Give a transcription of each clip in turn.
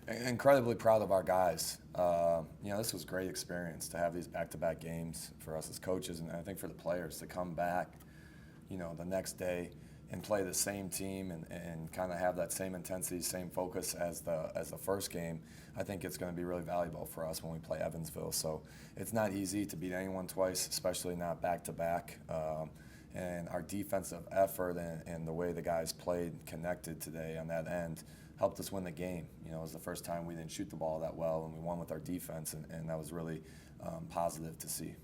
Incredibly proud of our guys. This was a great experience to have these back-to-back games for us as coaches, and I think for the players to come back, the next day and play the same team and kind of have that same intensity, same focus as the first game. I think it's going to be really valuable for us when we play Evansville. So it's not easy to beat anyone twice, especially not back-to-back. And our defensive effort and the way the guys played connected today on that end helped us win the game. It was the first time we didn't shoot the ball that well, and we won with our defense, and that was really positive to see.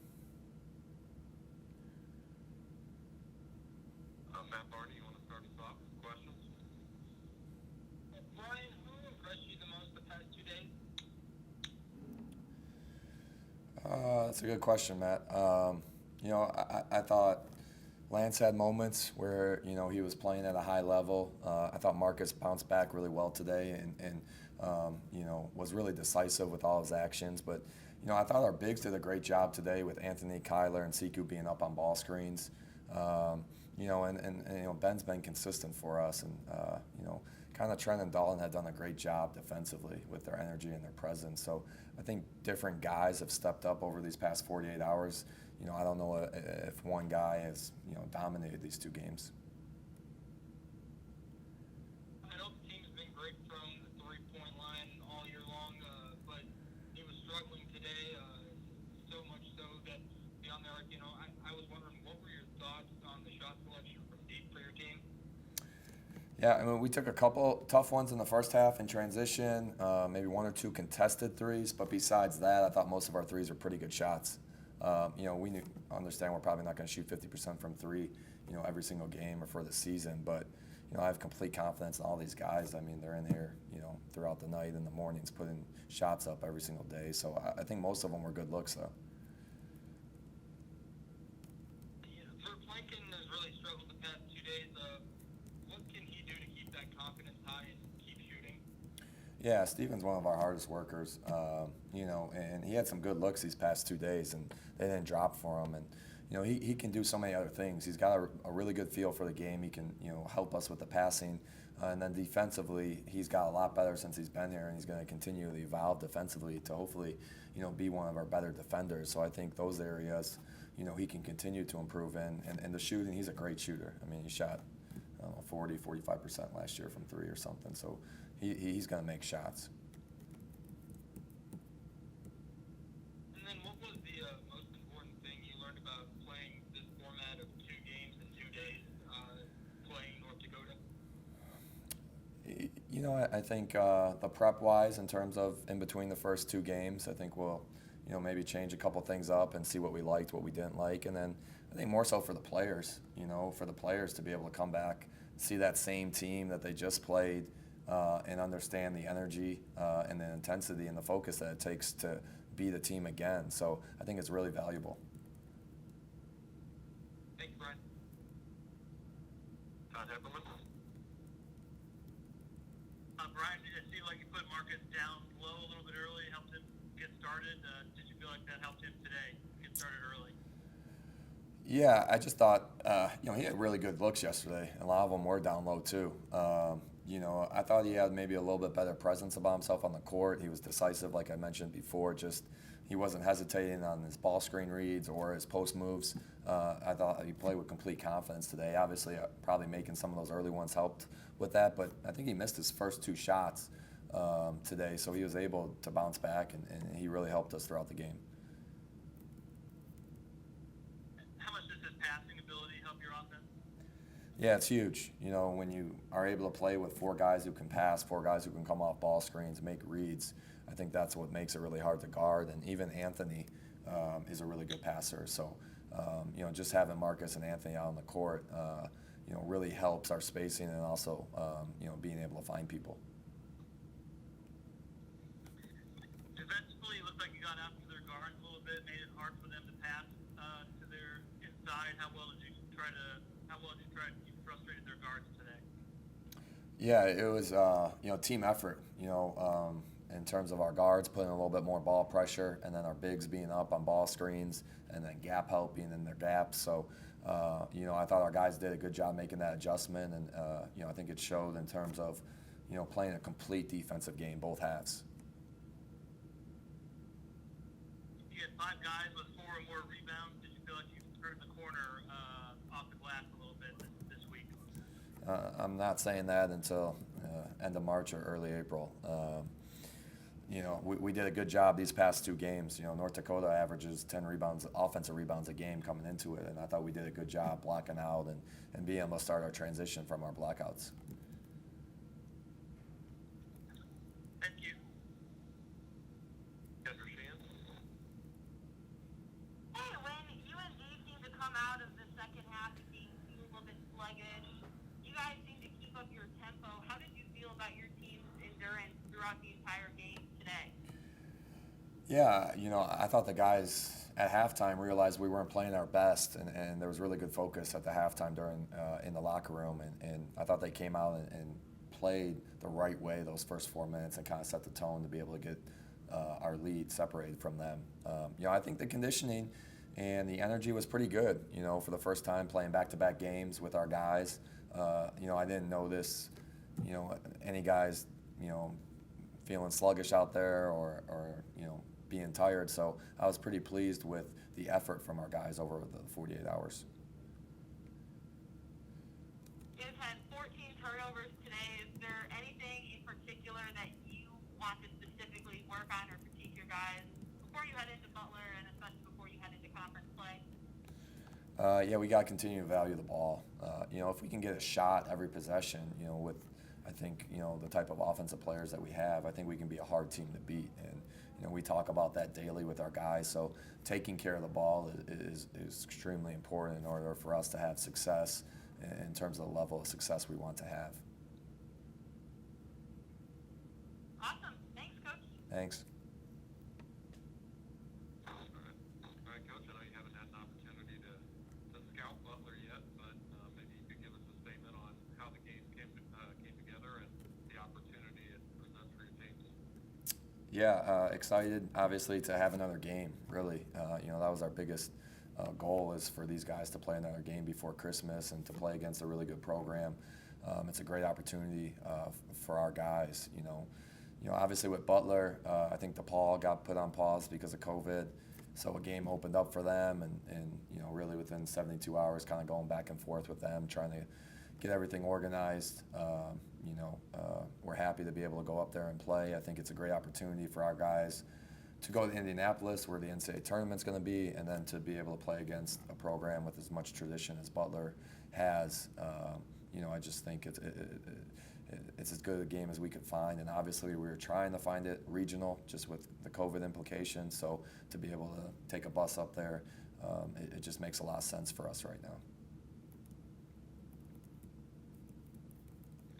Matt Barney, you want to start us off with questions? Bryan, who impressed you the most the past 2 days? That's a good question, Matt. I thought Lance had moments where he was playing at a high level. I thought Marcus bounced back really well today and was really decisive with all his actions. But I thought our bigs did a great job today with Anthony, Kyler, and Siku being up on ball screens. Ben's been consistent for us, and kind of Trent and Dalton had done a great job defensively with their energy and their presence. So I think different guys have stepped up over these past 48 hours. I don't know if one guy has dominated these two games. I know the team's been great from the three-point line all year long, but he was struggling today, so much so that beyond the arc, I was wondering, what were your thoughts on the shot selection from deep for your team? Yeah, we took a couple tough ones in the first half in transition, maybe one or two contested threes, but besides that, I thought most of our threes were pretty good shots. We understand we're probably not going to shoot 50% from three, every single game or for the season, but I have complete confidence in all these guys. They're in here, throughout the night and the mornings, putting shots up every single day. So I think most of them were good looks, though. Verplanken has really struggled the past 2 days. What can he do to keep that confidence high and keep shooting? Yeah, Steven's one of our hardest workers, and he had some good looks these past 2 days, and they didn't drop for him. And, he can do so many other things. He's got a really good feel for the game. He can, help us with the passing. And then defensively, he's got a lot better since he's been here, and he's going to continue to evolve defensively to hopefully, be one of our better defenders. So I think those areas, he can continue to improve in. And the shooting, he's a great shooter. He shot, 45% last year from three or something. So he's going to make shots. And then what was the most important thing you learned about playing this format of 2 games in 2 days, playing North Dakota? I think the prep-wise, in terms of in between the first 2 games, I think we'll, maybe change a couple things up and see what we liked, what we didn't like. And then I think more so for the players, for the players to be able to come back, see that same team that they just played, and understand the energy and the intensity and the focus that it takes to be the team again. So I think it's really valuable. Thanks, Bryan. Todd Epperman. Bryan, it seemed like you put Marcus down low a little bit early, helped him get started. Did you feel like that helped him today get started early? Yeah, I just thought, he had really good looks yesterday. A lot of them were down low too. I thought he had maybe a little bit better presence about himself on the court. He was decisive, like I mentioned before. Just he wasn't hesitating on his ball screen reads or his post moves. I thought he played with complete confidence today. Obviously, probably making some of those early ones helped with that, but I think he missed his first 2 shots today, so he was able to bounce back, and he really helped us throughout the game. How much does his passing ability help your offense? Yeah, it's huge. When you are able to play with 4 guys who can pass, 4 guys who can come off ball screens, make reads, I think that's what makes it really hard to guard. And even Anthony is a really good passer. So, just having Marcus and Anthony out on the court, really helps our spacing and also, being able to find people. Defensively, it looked like you got after their guards a little bit, made it hard for them to pass to their inside. How well did you try to keep frustrated their guards today? Yeah, it was team effort. In terms of our guards putting a little bit more ball pressure, and then our bigs being up on ball screens, and then gap helping in their gaps. So, I thought our guys did a good job making that adjustment, and I think it showed in terms of playing a complete defensive game, both halves. You had 5 guys with 4 or more rebounds. Did you feel like you turned the corner off the glass a little bit this week? I'm not saying that until end of March or early April. We did a good job these past 2 games. North Dakota averages 10 rebounds, offensive rebounds a game coming into it, and I thought we did a good job blocking out and being able to start our transition from our blackouts. Thank you. Kendra Sheehan? Hey, when UND seemed to come out of the second half and being a little bit sluggish, you guys seem to keep up your tempo. How did you feel about your team's endurance throughout the entire game today? Yeah, I thought the guys at halftime realized we weren't playing our best, and there was really good focus at the halftime in the locker room, and I thought they came out and played the right way those first 4 minutes and kind of set the tone to be able to get our lead separated from them. I think the conditioning and the energy was pretty good, for the first time playing back-to-back games with our guys. I didn't notice, any guys, feeling sluggish out there or being tired. So I was pretty pleased with the effort from our guys over the 48 hours. You guys had 14 turnovers today. Is there anything in particular that you want to specifically work on or critique your guys before you head into Butler and especially before you head into conference play? Yeah, we got to continue to value the ball. If we can get a shot every possession, with I think the type of offensive players that we have, I think we can be a hard team to beat. And we talk about that daily with our guys. So taking care of the ball is extremely important in order for us to have success in terms of the level of success we want to have. Awesome. Thanks, Coach. Thanks. All right, Coach, I know you haven't had an opportunity to scout Butler yet, but maybe you could give us a statement on how the game came together and the opportunity it presents for your teams. Yeah, excited, obviously, to have another game, really. That was our biggest goal, is for these guys to play another game before Christmas and to play against a really good program. It's a great opportunity for our guys. Obviously with Butler, I think DePaul got put on pause because of COVID, so a game opened up for them, and really within 72 hours, kind of going back and forth with them, trying to get everything organized. We're happy to be able to go up there and play. I think it's a great opportunity for our guys to go to Indianapolis, where the NCAA tournament's going to be, and then to be able to play against a program with as much tradition as Butler has. I just think it's as good a game as we could find, and obviously we were trying to find it regional, just with the COVID implications. So to be able to take a bus up there, it just makes a lot of sense for us right now.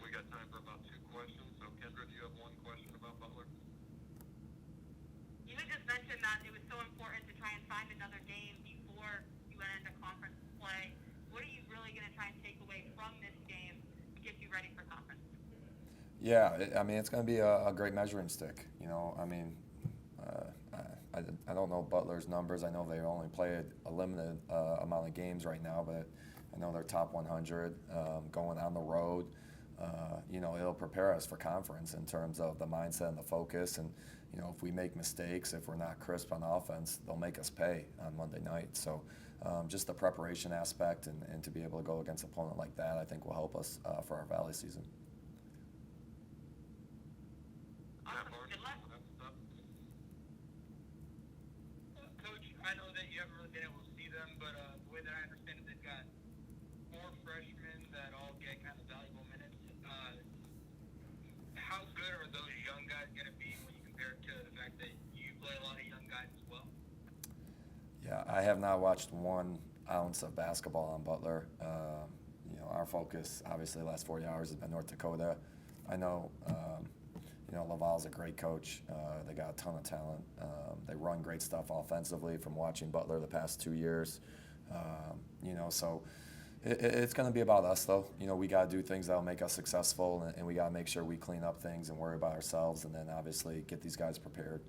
We got time for about 2 questions. So, Kendra, do you have one question about Butler? You had just mentioned that it was so important to try and find another game before you went into conference play. What are you really going to try and take away from this game to get you ready for conference? Yeah, it's going to be a great measuring stick. I don't know Butler's numbers. I know they only played a limited amount of games right now, but I know they're top 100 going on the road. It'll prepare us for conference in terms of the mindset and the focus. And, if we make mistakes, if we're not crisp on offense, they'll make us pay on Monday night. So just the preparation aspect and to be able to go against an opponent like that, I think will help us for our Valley season. Matt Barnes, Good luck. wraps us up. Coach, I know that you haven't really been able to see them, but the way that I understand it, they've got 4 freshmen that all get kind of valuable minutes. How good are those young guys going to be when you compare it to the fact that you play a lot of young guys as well? Yeah, I have not watched 1 ounce of basketball on Butler. Our focus, obviously, the last 40 hours has been North Dakota. I know, Laval's a great coach. They got a ton of talent. They run great stuff offensively from watching Butler the past 2 years. So it's going to be about us, though. We got to do things that will make us successful, and we got to make sure we clean up things and worry about ourselves, and then obviously get these guys prepared.